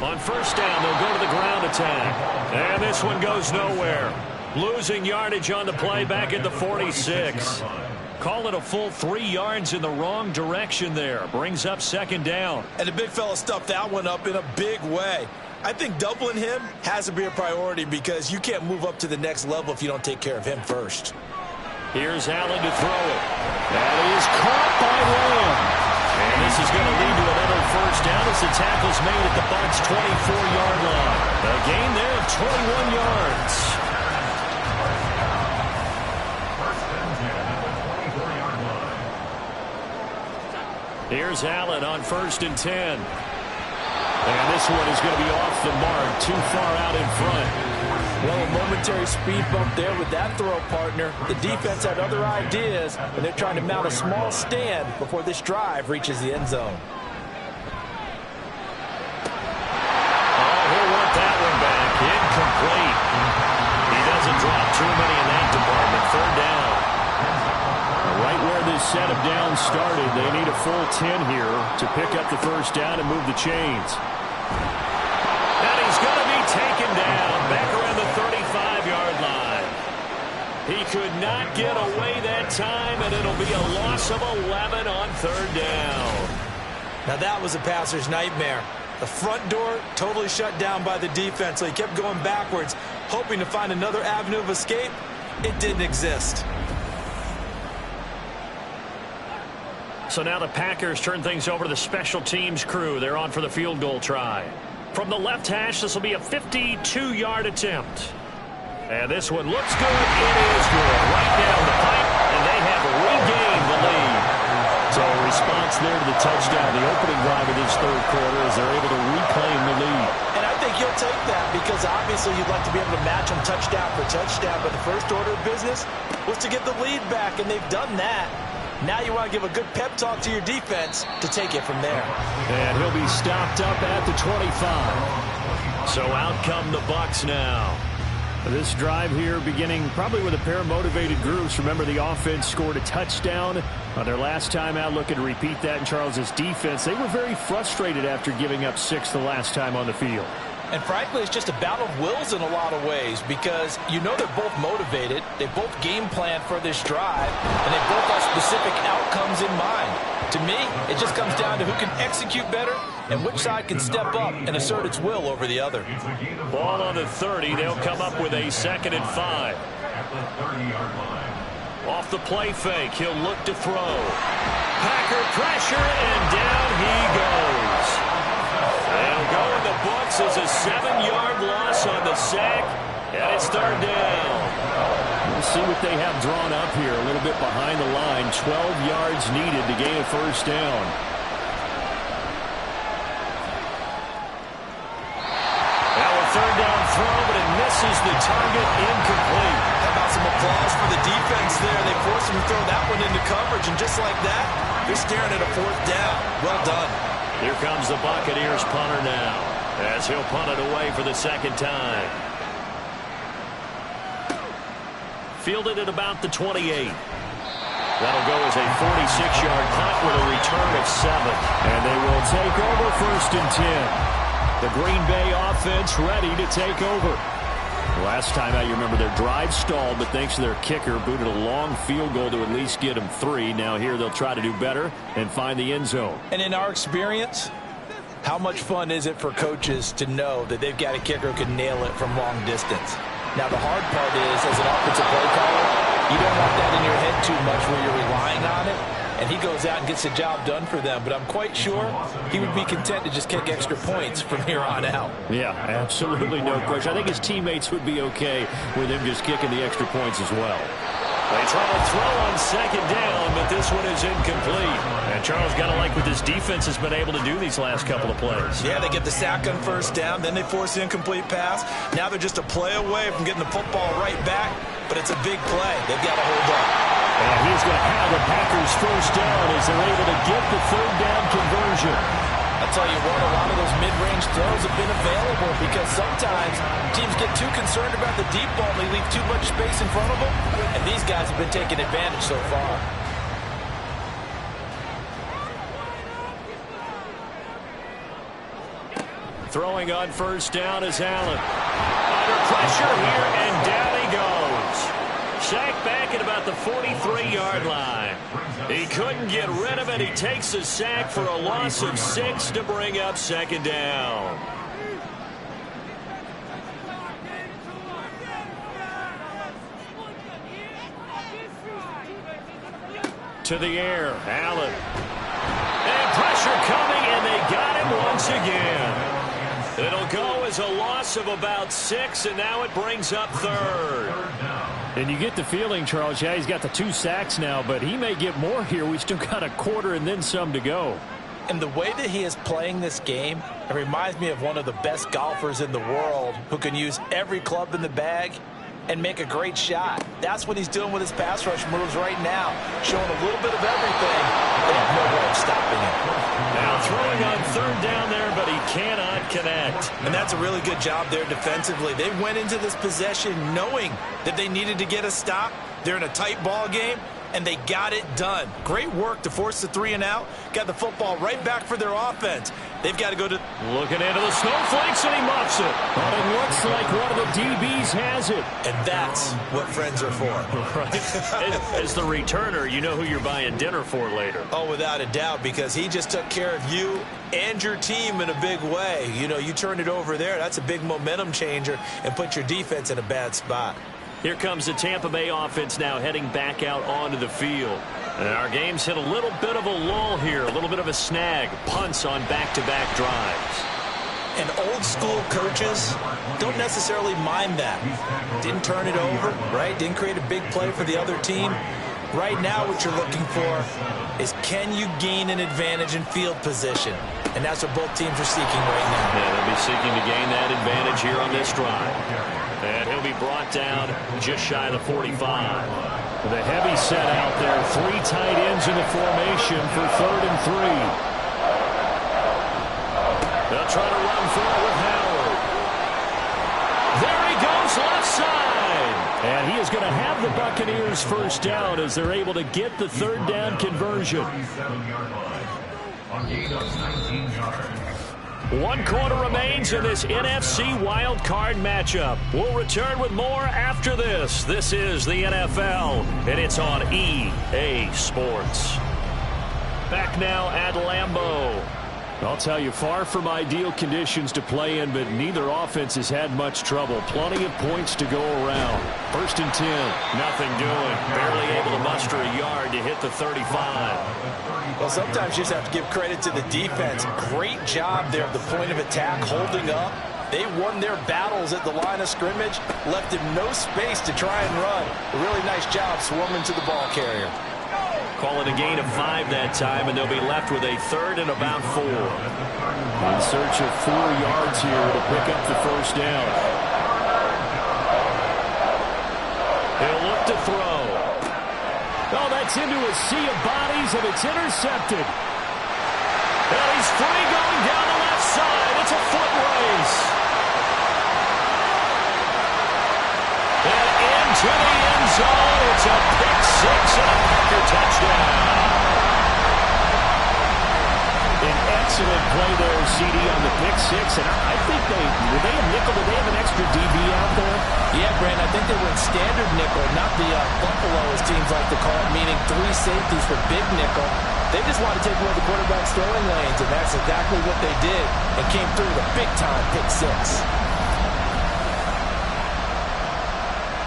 On first down, they'll go to the ground attack. And this one goes nowhere. Losing yardage on the play back at the 46. Call it a full 3 yards in the wrong direction there. Brings up 2nd down. And the big fella stuffed that one up in a big way. I think doubling him has to be a priority because you can't move up to the next level if you don't take care of him first. Here's Allen to throw it. That is caught by Lamb. And this is going to lead to another first down as the tackle's made at the Bucs' 24-yard line. A gain there of 21 yards. Here's Allen on 1st and 10. And this one is going to be off the mark, too far out in front. Well, a momentary speed bump there with that throw, partner. The defense had other ideas, and they're trying to mount a small stand before this drive reaches the end zone. Oh, he'll want that one back. Incomplete. He doesn't drop too many in that department. Third down. Right where this set of downs started, they need a full 10 here to pick up the first down and move the chains. And he's going to be taken down back around the 35-yard line. He could not get away that time, and it'll be a loss of 11 on third down. Now that was a passer's nightmare. The front door totally shut down by the defense, so he kept going backwards, hoping to find another avenue of escape. It didn't exist. So now the Packers turn things over to the special teams crew. They're on for the field goal try. From the left hash, this will be a 52-yard attempt. And this one looks good. It is good. Right down the pipe, and they have regained the lead. So a response there to the touchdown, the opening drive of this third quarter, as they're able to reclaim the lead. And I think you'll take that because obviously you'd like to be able to match them touchdown for touchdown, but the first order of business was to get the lead back, and they've done that. Now you want to give a good pep talk to your defense to take it from there. And he'll be stopped up at the 25. So out come the Bucs now. This drive here beginning probably with a pair of motivated groups. Remember, the offense scored a touchdown on their last time out. Looking to repeat that in Charles' defense. They were very frustrated after giving up 6 the last time on the field. And frankly, it's just a battle of wills in a lot of ways because you know they're both motivated, they both game plan for this drive, and they both have specific outcomes in mind. To me, it just comes down to who can execute better and which side can step up and assert its will over the other. Ball on the 30. They'll come up with a 2nd and 5. Off the play fake, he'll look to throw. Packer pressure, and down he goes. They'll go in the books as a 7-yard loss on the sack, and it's third down. We'll see what they have drawn up here. A little bit behind the line. 12 yards needed to gain a first down. Now a third down throw, but it misses the target. Incomplete. How about some applause for the defense there? They forced him to throw that one into coverage, and just like that, they're staring at a 4th down. Well done. Here comes the Buccaneers punter now, as he'll punt it away for the 2nd time. Fielded at about the 28. That'll go as a 46-yard punt with a return of 7. And they will take over 1st and 10. The Green Bay offense ready to take over. Last time out, you remember their drive stalled, but thanks to their kicker, booted a long field goal to at least get them 3. Now here they'll try to do better and find the end zone. And in our experience, how much fun is it for coaches to know that they've got a kicker who can nail it from long distance? Now the hard part is, as an offensive play caller, you don't want that in your head too much where you're relying on it. And he goes out and gets the job done for them. But I'm quite sure he would be content to just kick extra points from here on out. Yeah, absolutely no question. I think his teammates would be okay with him just kicking the extra points as well. They try to throw on 2nd down, but this one is incomplete. And Charles got to like what this defense has been able to do these last couple of plays. Yeah, they get the sack on 1st down, then they force the incomplete pass. Now they're just a play away from getting the football right back, but it's a big play. They've got to hold up. And he's going to have the Packers 1st down as they're able to get the 3rd down conversion. I'll tell you what, a lot of those mid-range throws have been available because sometimes teams get too concerned about the deep ball and they leave too much space in front of them, and these guys have been taking advantage so far. Throwing on 1st down is Allen. Under pressure here, and down he goes. Sacked back at about the 43-yard line. He couldn't get rid of it. He takes a sack for a loss of 6 to bring up 2nd down. To the air, Allen. And pressure coming, and they got him once again. It'll go as a loss of about 6, and now it brings up 3rd. And you get the feeling, Charles, yeah, he's got the 2 sacks now, but he may get more here. We still got a quarter and then some to go. And the way that he is playing this game, it reminds me of one of the best golfers in the world who can use every club in the bag and make a great shot. That's what he's doing with his pass rush moves right now, showing a little bit of everything. They have no way of stopping him. Now throwing on third down there, but he cannot connect. And that's a really good job there defensively. They went into this possession knowing that they needed to get a stop. They're in a tight ball game, and they got it done. Great work to force the 3 and out. Got the football right back for their offense. They've got to go to... Looking into the snowflakes, and he muffs it. But it looks like one of the DBs has it. And that's what friends are for. Right. As the returner, you know who you're buying dinner for later. Oh, without a doubt, because he just took care of you and your team in a big way. You know, you turned it over there. That's a big momentum changer and put your defense in a bad spot. Here comes the Tampa Bay offense now heading back out onto the field. And our game's hit a little bit of a lull here, a little bit of a snag. Punts on back-to-back drives. And old school coaches don't necessarily mind that. Didn't turn it over, right? Didn't create a big play for the other team. Right now what you're looking for is, can you gain an advantage in field position? And that's what both teams are seeking right now. Yeah, they'll be seeking to gain that advantage here on this drive. And he'll be brought down just shy of the 45. The heavy set out there. 3 tight ends in the formation for 3rd and 3. They'll try to run for it with Howard. There he goes, left side. And he is going to have the Buccaneers first down as they're able to get the 3rd down conversion. 1 quarter remains in this NFC Wildcard matchup. We'll return with more after this. This is the NFL, and it's on EA Sports. Back now at Lambeau. I'll tell you, far from ideal conditions to play in, but neither offense has had much trouble. Plenty of points to go around. 1st and 10. Nothing doing. Barely able to muster a yard to hit the 35. Well, sometimes you just have to give credit to the defense. Great job there at the point of attack, holding up. They won their battles at the line of scrimmage, left him no space to try and run. A really nice job swarming to the ball carrier. Call it a gain of 5 that time, and they'll be left with a 3rd and about 4. In search of 4 yards here to pick up the first down. He'll look to throw. Oh, that's into a sea of bodies, and it's intercepted. And he's free going down the left side. It's a foot race. And into the end zone. It's a pick 6 and a Packer touchdown. An excellent play there, CD, on the pick 6. And I think were they a nickel? Did they have an extra DB out there? Yeah, Brandon, I think they went standard nickel, not the buffalo, as teams like to call it, meaning 3 safeties for big nickel. They just want to take away the quarterback's throwing lanes, and that's exactly what they did, and came through with a big-time pick 6.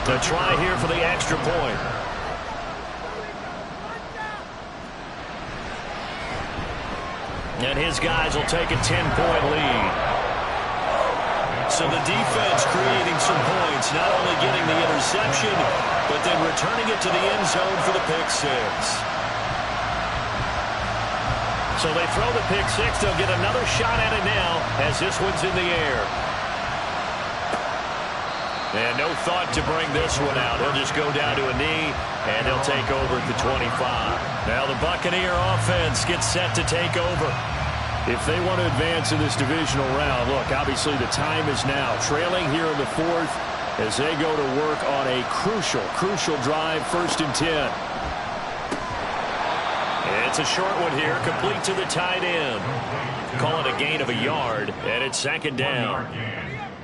The try here for the extra point. And his guys will take a 10-point lead. So the defense creating some points, not only getting the interception, but then returning it to the end zone for the pick 6. So they throw the pick 6. They'll get another shot at it now as this one's in the air. And no thought to bring this one out. He'll just go down to a knee, and he'll take over at the 25. Now the Buccaneer offense gets set to take over. If they want to advance in this divisional round, look, obviously the time is now. Trailing here in the 4th as they go to work on a crucial drive, 1st and 10. It's a short one here, complete to the tight end. Call it a gain of a yard, and it's 2nd down.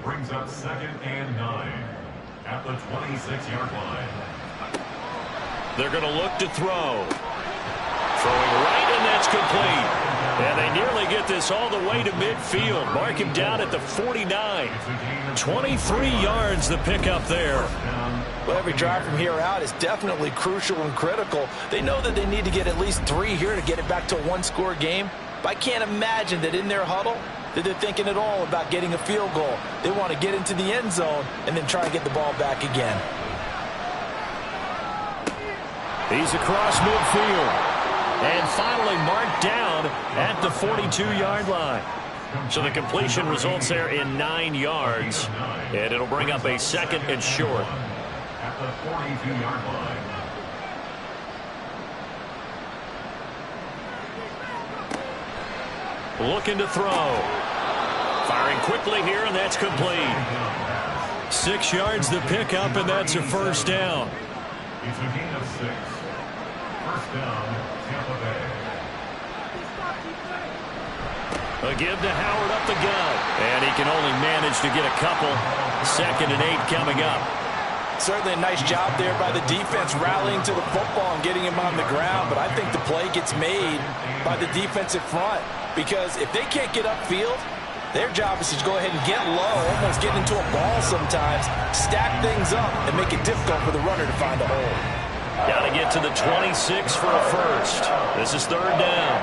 Brings up 2nd and 9 at the 26-yard line. They're going to look to throw. Throwing right, and that's complete. And they nearly get this all the way to midfield. Mark him down at the 49. 23 yards the pickup there. Well, every drive from here out is definitely crucial and critical. They know that they need to get at least 3 here to get it back to a 1-score game. But I can't imagine that in their huddle that they're thinking at all about getting a field goal. They want to get into the end zone and then try and get the ball back again. He's across midfield. and finally marked down at the 42-yard line. So the completion results there in 9 yards, and it'll bring up a 2nd and short. At the 42-yard line. Looking to throw. Firing quickly here, and that's complete. 6 yards the pickup, and that's a first down. It's a gain of 6. First down, Tampa Bay. A give to Howard up the gut, and he can only manage to get a couple. 2nd and 8 coming up. Certainly a nice job there by the defense rallying to the football and getting him on the ground, but I think the play gets made by the defensive front because if they can't get upfield, their job is to go ahead and get low, almost get into a ball sometimes, stack things up, and make it difficult for the runner to find a hole. Got to get to the 26 for a first. This is 3rd down.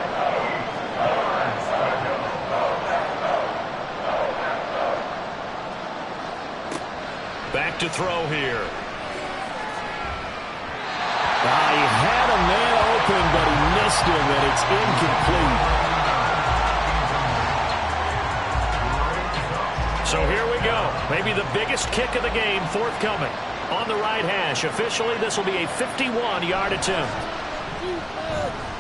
Back to throw here. He had a man open, but he missed him, and it's incomplete. So here we go. Maybe the biggest kick of the game forthcoming. On the right hash. Officially, this will be a 51-yard attempt.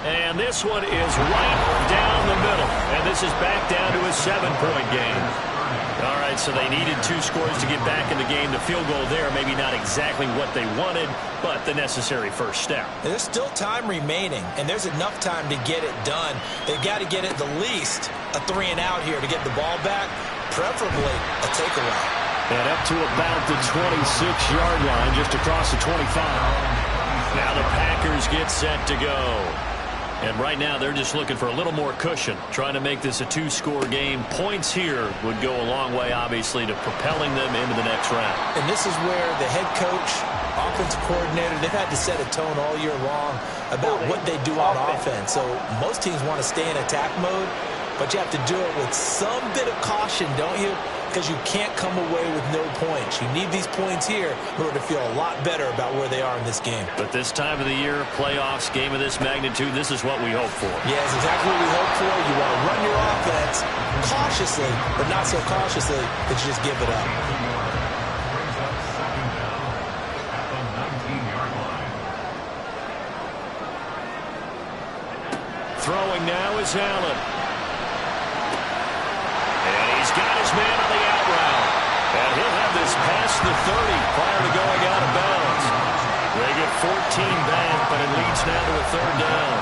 And this one is right down the middle. And this is back down to a 7-point game. All right, so they needed 2 scores to get back in the game. The field goal there, maybe not exactly what they wanted, but the necessary first step. There's still time remaining, and there's enough time to get it done. They've got to get at the least a 3-and-out here to get the ball back, preferably a takeaway. And up to about the 26-yard line, just across the 25. Now the Packers get set to go. And right now, they're just looking for a little more cushion, trying to make this a 2-score game. Points here would go a long way, obviously, to propelling them into the next round. And this is where the head coach, offensive coordinator, they've had to set a tone all year long about what they do on offense. So most teams want to stay in attack mode, but you have to do it with some bit of caution, don't you? Because you can't come away with no points. You need these points here in order to feel a lot better about where they are in this game. But this time of the year, playoffs, game of this magnitude, this is what we hope for. Yeah, it's exactly what we hope for. You want to run your offense cautiously, but not so cautiously that you just give it up. Brings up 2nd down at the 19-yard line. Throwing now is Allen. And he's got his man on the out route. And he'll have this past the 30 prior to going out of bounds. They get 14 back, but it leads now to a 3rd down.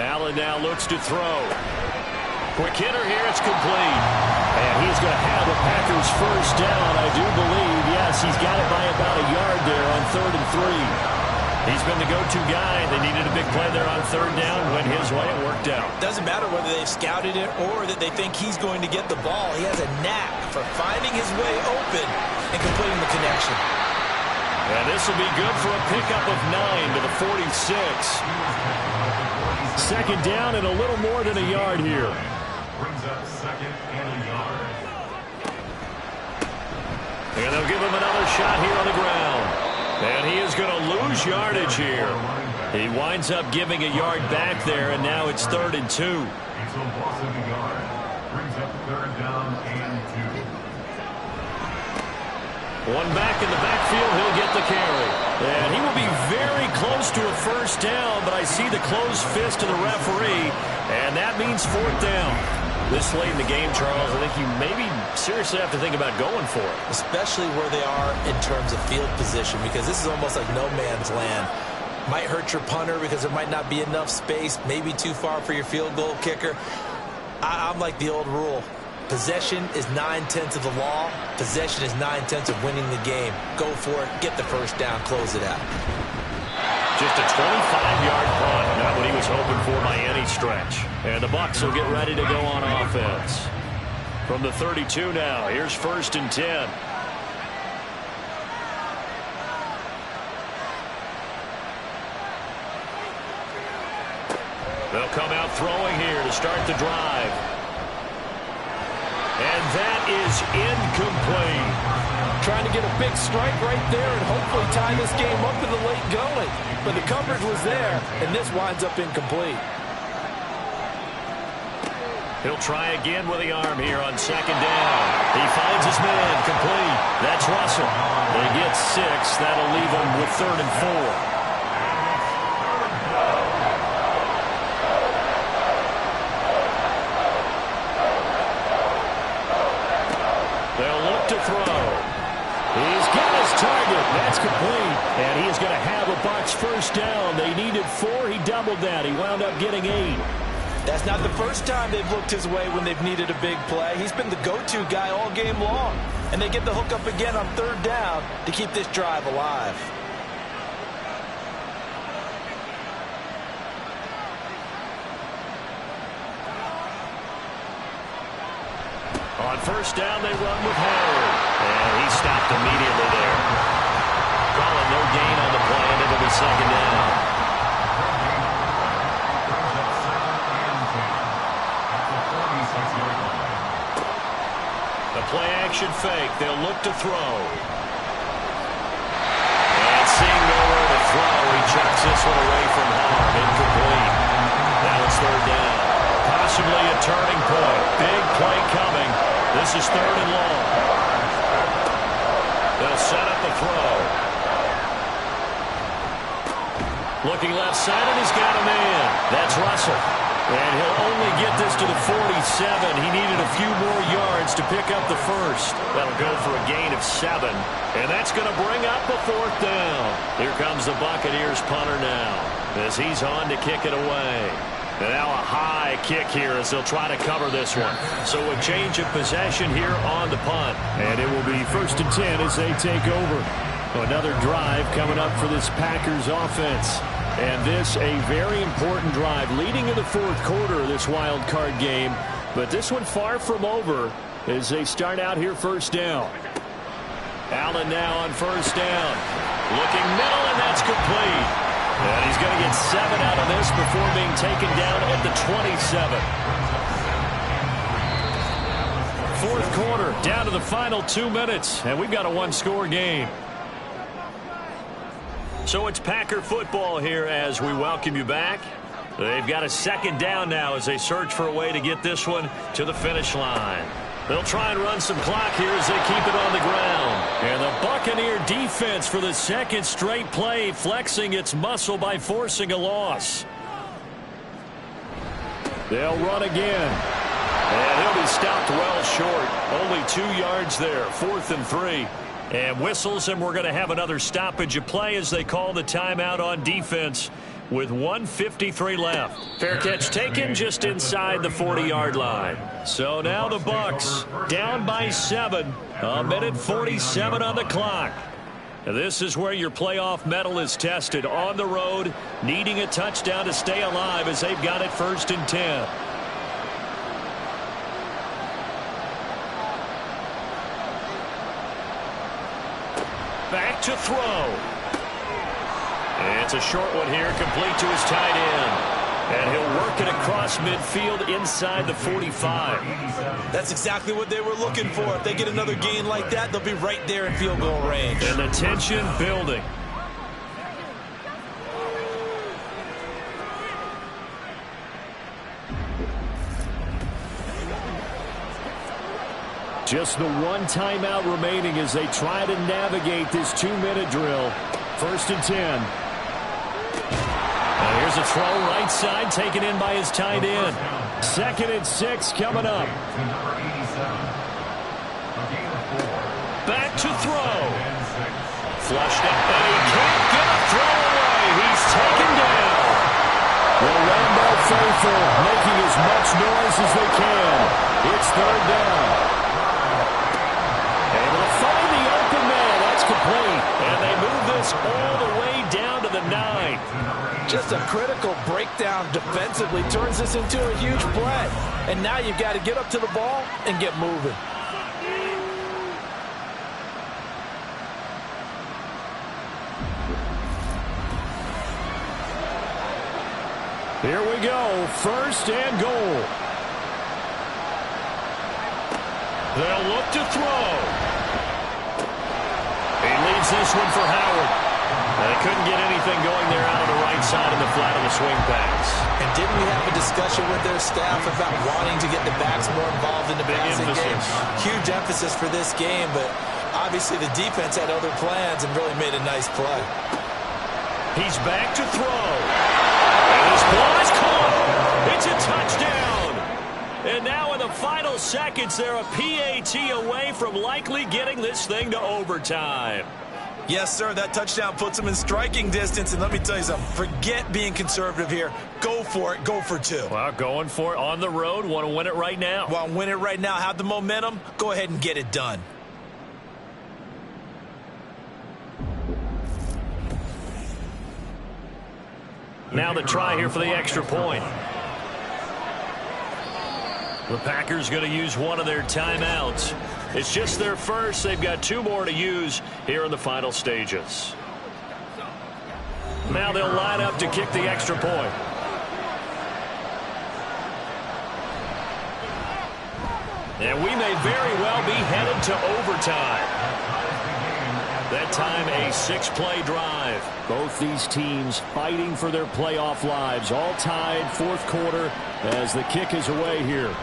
Allen now looks to throw. Quick hitter here, it's complete. And he's going to have the Packers first down, I do believe. Yes, he's got it by about a yard there on 3rd and 3. He's been the go-to guy. They needed a big play there on 3rd down. Went his way. It worked out. Doesn't matter whether they've scouted it or that they think he's going to get the ball. He has a knack for finding his way open and completing the connection. And this will be good for a pickup of 9 to the 46. 2nd down and a little more than a yard here. Brings up 2nd and a yard. And they'll give him another shot here on the ground. And he is going to lose yardage here. He winds up giving a yard back there, and now it's 3rd and 2. It's a loss of a yard. Brings up 3rd down and 2. One back in the backfield, he'll get the carry. And he will be very close to a first down, but I see the closed fist of the referee, and that means 4th down. This late in the game, Charles, I think you maybe seriously have to think about going for it. Especially where they are in terms of field position, because this is almost like no man's land. Might hurt your punter because there might not be enough space, maybe too far for your field goal kicker. I'm like the old rule. Possession is 9/10 of the law. Possession is 9/10 of winning the game. Go for it. Get the first down. Close it out. Just a 25-yard punt. Not what he was hoping for by any stretch. And the Bucs will get ready to go on offense. From the 32 now, here's 1st and 10. They'll come out throwing here to start the drive. And that is incomplete. Trying to get a big strike right there and hopefully tie this game up in the late going. But the coverage was there, and this winds up incomplete. He'll try again with the arm here on second down. He finds his man complete. That's Russell. They get 6. That'll leave them with 3rd and 4. They'll look to throw. He's got his target. That's complete. And he's going to have a Bucs first down. They needed 4. He doubled that. He wound up getting 8. That's not the first time they've looked his way when they've needed a big play. He's been the go-to guy all game long. And they get the hook up again on 3rd down to keep this drive alive. On first down, they run with Howard. And he stopped immediately there. Calling no gain on the play, and it'll be second down. Play-action fake. They'll look to throw. And seeing nowhere to throw, he chucks this one away from harm. Incomplete. Now it's 3rd down. Possibly a turning point. Big play coming. This is 3rd and long. They'll set up the throw. Looking left side, and he's got a man. That's Russell. And he'll only get this to the 47. He needed a few more yards to pick up the first. That'll go for a gain of 7. And that's going to bring up a 4th down. Here comes the Buccaneers punter now as he's on to kick it away. And now a high kick here as they'll try to cover this one. So a change of possession here on the punt. And it will be 1st and 10 as they take over. Another drive coming up for this Packers offense. And this a very important drive leading in the 4th quarter of this wild card game. But this one far from over as they start out here 1st down. Allen now on 1st down. Looking middle, and that's complete. And he's going to get 7 out of this before being taken down at the 27. 4th quarter, down to the final 2 minutes. And we've got a 1-score game. So it's Packer football here as we welcome you back. They've got a 2nd down now as they search for a way to get this one to the finish line. They'll try and run some clock here as they keep it on the ground. And the Buccaneer defense for the 2nd straight play flexing its muscle by forcing a loss. They'll run again. And he'll be stopped well short. Only 2 yards there. 4th and 3. And whistles, and we're going to have another stoppage of play as they call the timeout on defense with 1:53 left. Fair catch taken just inside the 40-yard line. So now the Bucs down by 7. 1:47 on the clock. Now this is where your playoff mettle is tested on the road, needing a touchdown to stay alive as they've got it 1st and 10. Back to throw. It's a short one here, complete to his tight end. And he'll work it across midfield inside the 45. That's exactly what they were looking for. If they get another gain like that, they'll be right there in field goal range. And the tension building. Just the 1 timeout remaining as they try to navigate this 2-minute drill. 1st and 10. Now here's a throw right side taken in by his tight end. 2nd and 6 coming up. Back to throw. Flushed out, but he can't get a throw away. He's taken down. The Rambo faithful making as much noise as they can. It's 3rd down. Able to find the open man. That's complete. And they move this all the way down to the 9. Just a critical breakdown defensively turns this into a huge play. And now you've got to get up to the ball and get moving. Here we go. 1st and goal. They'll look to throw. leaves this one for Howard. They couldn't get anything going there out on the right side of the flat of the swing pass. And didn't we have a discussion with their staff about wanting to get the backs more involved in the passing game? Huge emphasis for this game, but obviously the defense had other plans and really made a nice play. He's back to throw. And his ball is caught. It's a touchdown. And now in the final seconds, they're a PAT away from likely getting this thing to overtime. Yes, sir, that touchdown puts them in striking distance. And let me tell you something, forget being conservative here. Go for it. Go for two. Well, going for it on the road. Want to win it right now. Want to win it right now. Have the momentum. Go ahead and get it done. Now the try here for the extra point. The Packers going to use one of their timeouts. It's just their first. They've got 2 more to use here in the final stages. Now they'll line up to kick the extra point. And we may very well be headed to overtime. That time a 6-play drive. Both these teams fighting for their playoff lives. All tied, 4th quarter as the kick is away here.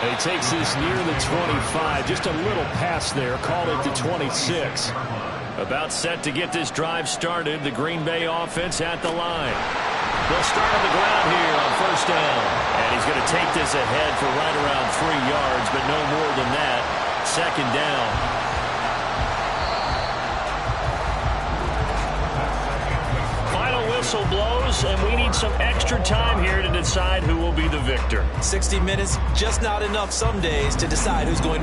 And he takes this near the 25. Just a little pass there. Call it the 26. About set to get this drive started. The Green Bay offense at the line. They'll start on the ground here on 1st down. And he's going to take this ahead for right around 3 yards, but no more than that. 2nd down. Whistle blows, and we need some extra time here to decide who will be the victor. 60 minutes, just not enough some days to decide who's going to